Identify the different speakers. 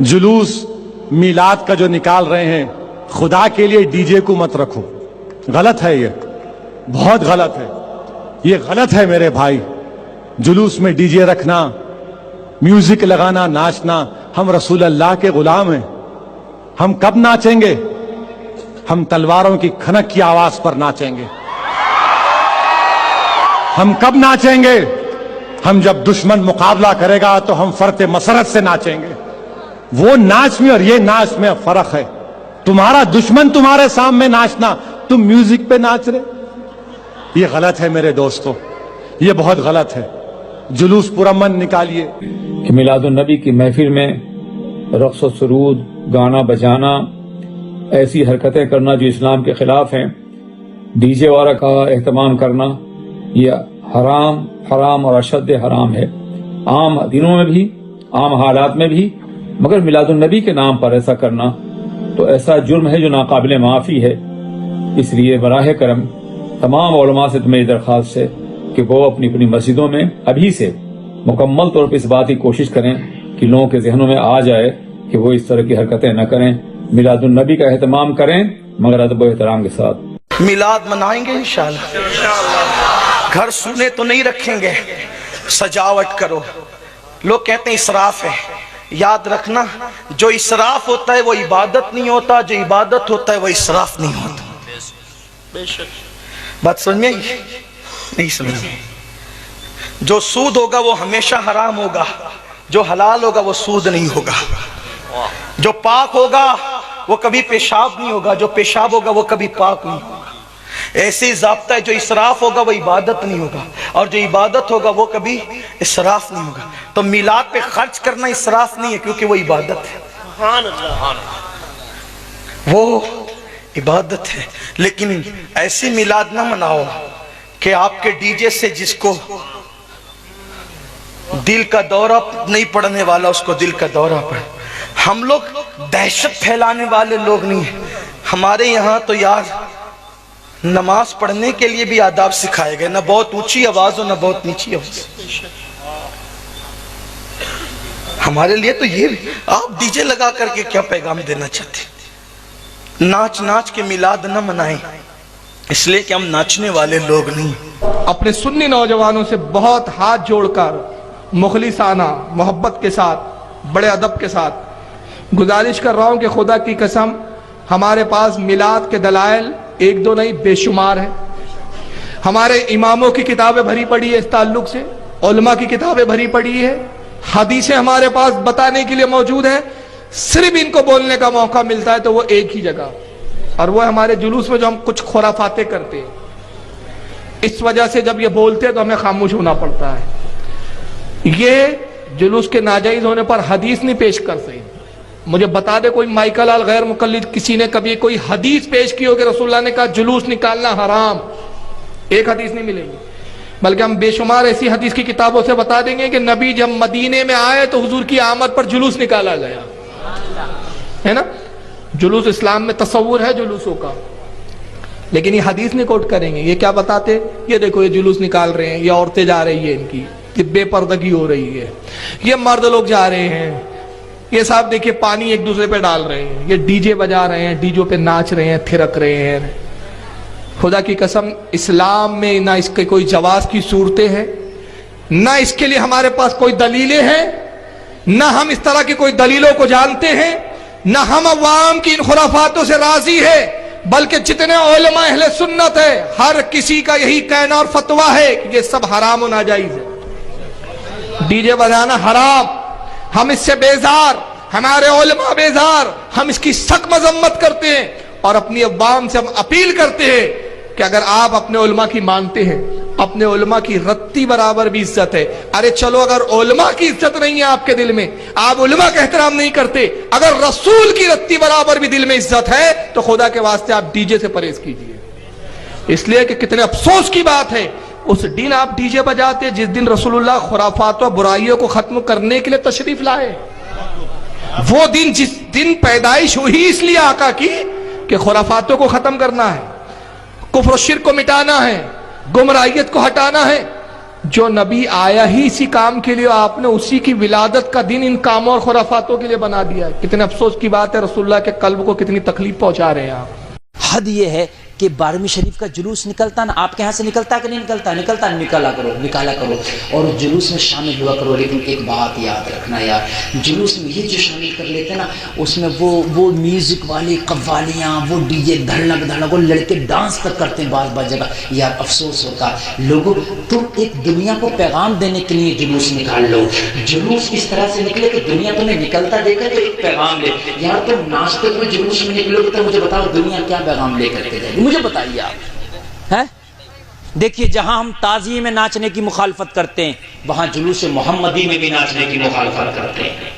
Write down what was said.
Speaker 1: जुलूस मीलाद का जो निकाल रहे हैं, खुदा के लिए डीजे को मत रखो। गलत है, ये बहुत गलत है, ये गलत है मेरे भाई। जुलूस में डीजे रखना, म्यूजिक लगाना, नाचना, हम रसूल अल्लाह के गुलाम हैं। हम कब नाचेंगे? हम तलवारों की खनक की आवाज पर नाचेंगे। हम कब नाचेंगे? हम जब दुश्मन मुकाबला करेगा तो हम फरते मसरत से नाचेंगे। वो नाच में और ये नाच में फर्क है। तुम्हारा दुश्मन तुम्हारे सामने नाचना, तुम म्यूजिक पे नाच रहे, ये गलत है मेरे दोस्तों, ये बहुत गलत है। जुलूस पुरअमन निकालिए।
Speaker 2: कि मिलादुन नबी की महफिल में रक़्स व सुरूद, गाना बजाना, ऐसी हरकतें करना जो इस्लाम के खिलाफ हैं, डीजे वाला का एहतमाम करना, यह हराम और अशद हराम है। आम दिनों में भी, आम हालात में भी, मगर मिलादुन नबी के नाम पर ऐसा करना तो ऐसा जुर्म है जो नाकाबिल माफ़ी है। इसलिए बराह करम तमाम उलमा से मेरी दरख्वास्त है कि वो अपनी अपनी मस्जिदों में अभी से मुकम्मल तौर पर इस बात की कोशिश करें कि लोगों के जहनों में आ जाए कि वो इस तरह की हरकतें न करें, मिलादुन नबी का एहतमाम करें, मगर अदब व एहतराम के साथ।
Speaker 3: मिलाद मनाएंगे इंशाअल्लाह। घर सूने तो नहीं रखेंगे, सजावट करो। लोग कहते हैं इसराफ है। याद रखना, जो इसराफ होता है वो इबादत नहीं होता, जो इबादत होता है वो इसराफ नहीं होता। बात समझ में आई? नहीं समझ में? जो सूद होगा वो हमेशा हराम होगा, जो हलाल होगा वो सूद नहीं होगा। जो पाक होगा वो कभी पेशाब नहीं होगा, जो पेशाब होगा वो कभी पाक नहीं होगा। ऐसे ही ज़ाब्ता है, जो इसराफ होगा वो इबादत नहीं होगा, और जो इबादत होगा वो कभी इसराफ नहीं होगा। तो मिलाद पे खर्च करना इसराफ नहीं है, क्योंकि वो इबादत है, वो इबादत है। लेकिन ऐसी मिलाद ना मनाओ कि आपके डीजे से जिसको दिल का दौरा नहीं पड़ने वाला उसको दिल का दौरा पड़े। हम लोग दहशत फैलाने वाले लोग नहीं हैं। हमारे यहाँ तो यार नमाज पढ़ने के लिए भी आदाब सिखाए गए, ना बहुत ऊंची आवाज हो ना बहुत नीची आवाज। हमारे लिए तो ये, आप डीजे लगा करके क्या पैगाम देना चाहते? नाच नाच के मिलाद न मनाएं, इसलिए कि हम नाचने वाले लोग नहीं।
Speaker 4: अपने सुन्नी नौजवानों से बहुत हाथ जोड़कर मुखलिसाना मोहब्बत के साथ, बड़े अदब के साथ गुजारिश कर रहा हूं कि खुदा की कसम हमारे पास मिलाद के दलाइल एक दो नहीं बेशुमार है। हमारे इमामों की किताबें भरी पड़ी है इस ताल्लुक से, उलमा की किताबें भरी पड़ी है, हदीसें हमारे पास बताने के लिए मौजूद है। सिर्फ इनको बोलने का मौका मिलता है तो वो एक ही जगह, और वो हमारे जुलूस में जो हम कुछ खुराफाते करते हैं। इस वजह से जब ये बोलते हैं तो हमें खामोश होना पड़ता है। ये जुलूस के नाजायज होने पर हदीस नहीं पेश कर सकते। मुझे बता दे कोई माइकल अल गैर मुकल्लिद किसी ने कभी कोई हदीस पेश की हो कि रसूलुल्लाह ने कहा जुलूस निकालना हराम? एक हदीस नहीं मिलेगी। बल्कि हम बेशुमार ऐसी हदीस की किताबों से बता देंगे कि नबी जब मदीने में आए तो हुजूर की आमद पर जुलूस निकाला गया, है ना। जुलूस इस्लाम में तस्वुर है जुलूसों का, लेकिन ये हदीस नहीं कोट करेंगे। ये क्या बताते? ये देखो ये जुलूस निकाल रहे हैं, ये औरतें जा रही है, इनकी बेपर्दगी हो रही है, ये मर्द लोग जा रहे हैं, ये साहब देखिए पानी एक दूसरे पे डाल रहे हैं, ये डीजे बजा रहे हैं, डीजो पे नाच रहे हैं, थिरक रहे हैं। खुदा की कसम इस्लाम में ना इसके कोई जवाज की सूरतें हैं, ना इसके लिए हमारे पास कोई दलीलें हैं, ना हम इस तरह की कोई दलीलों को जानते हैं, ना हम अवाम की इन खुराफातों से राजी है। बल्कि जितने उलमा अहले सुन्नत है, हर किसी का यही कहना और फतवा है कि ये सब हराम और नाजायज है। डीजे बजाना हराम, हम इससे बेजार, हमारे उलमा बेजार, हम इसकी सख्त मजम्मत करते हैं और अपनी अवाम से हम अपील करते हैं कि अगर आप अपने उलमा की मानते हैं, अपने उलमा की रत्ती बराबर भी इज्जत है। अरे चलो, अगर उलमा की इज्जत नहीं है आपके दिल में, आप उलमा का एहतराम नहीं करते, अगर रसूल की रत्ती बराबर भी दिल में इज्जत है तो खुदा के वास्ते आप डीजे से परहेज कीजिए। इसलिए कि कितने अफसोस की बात है, उस दिन आप डीजे बजाते जिस दिन रसूलुल्लाह खुराफात और बुराइयों को खत्म करने के लिए तशरीफ लाए। वो दिन, जिस दिन पैदाइश हुई इसलिए आका की कि खुराफातों को खत्म करना है, कुफ्र और शिर्क को मिटाना है, गुमराहियत को हटाना है। जो नबी आया ही इसी काम के लिए, आपने उसी की विलादत का दिन इन कामों और खुराफातों के लिए बना दिया है। कितने अफसोस की बात है, रसूलुल्लाह के कल्ब को कितनी तकलीफ पहुंचा रहे हैं आप।
Speaker 5: हद ये है कि 12वीं शरीफ का जुलूस निकलता ना, आपके यहाँ से निकलता कि नहीं निकलता? निकलता, निकाला करो और जुलूस में शामिल हुआ करो। लेकिन एक बात याद रखना यार, जुलूस में ये जो शामिल कर लेते ना, उसमें वो म्यूजिक वाली कव्वालियाँ, वो डीजे धड़क वो लड़के डांस तक करते हैं बाज जगह। यार अफसोस होता है। लोगों, तुम एक दुनिया को पैगाम देने के लिए जुलूस निकाल लो। जुलूस इस तरह से निकले कि दुनिया तुम्हें निकलता देखा तो एक पैगाम ले। यार तुम नाचते हुए जुलूस में निकलोगे तो मुझे बताओ दुनिया क्या पैगाम लेकर के जाएगी, मुझे बताइए आप। हैं? देखिए, जहां हम ताज़िये में नाचने की मुखालफत करते हैं, वहां जुलूस मोहम्मदी में भी नाचने की मुखालफत करते हैं।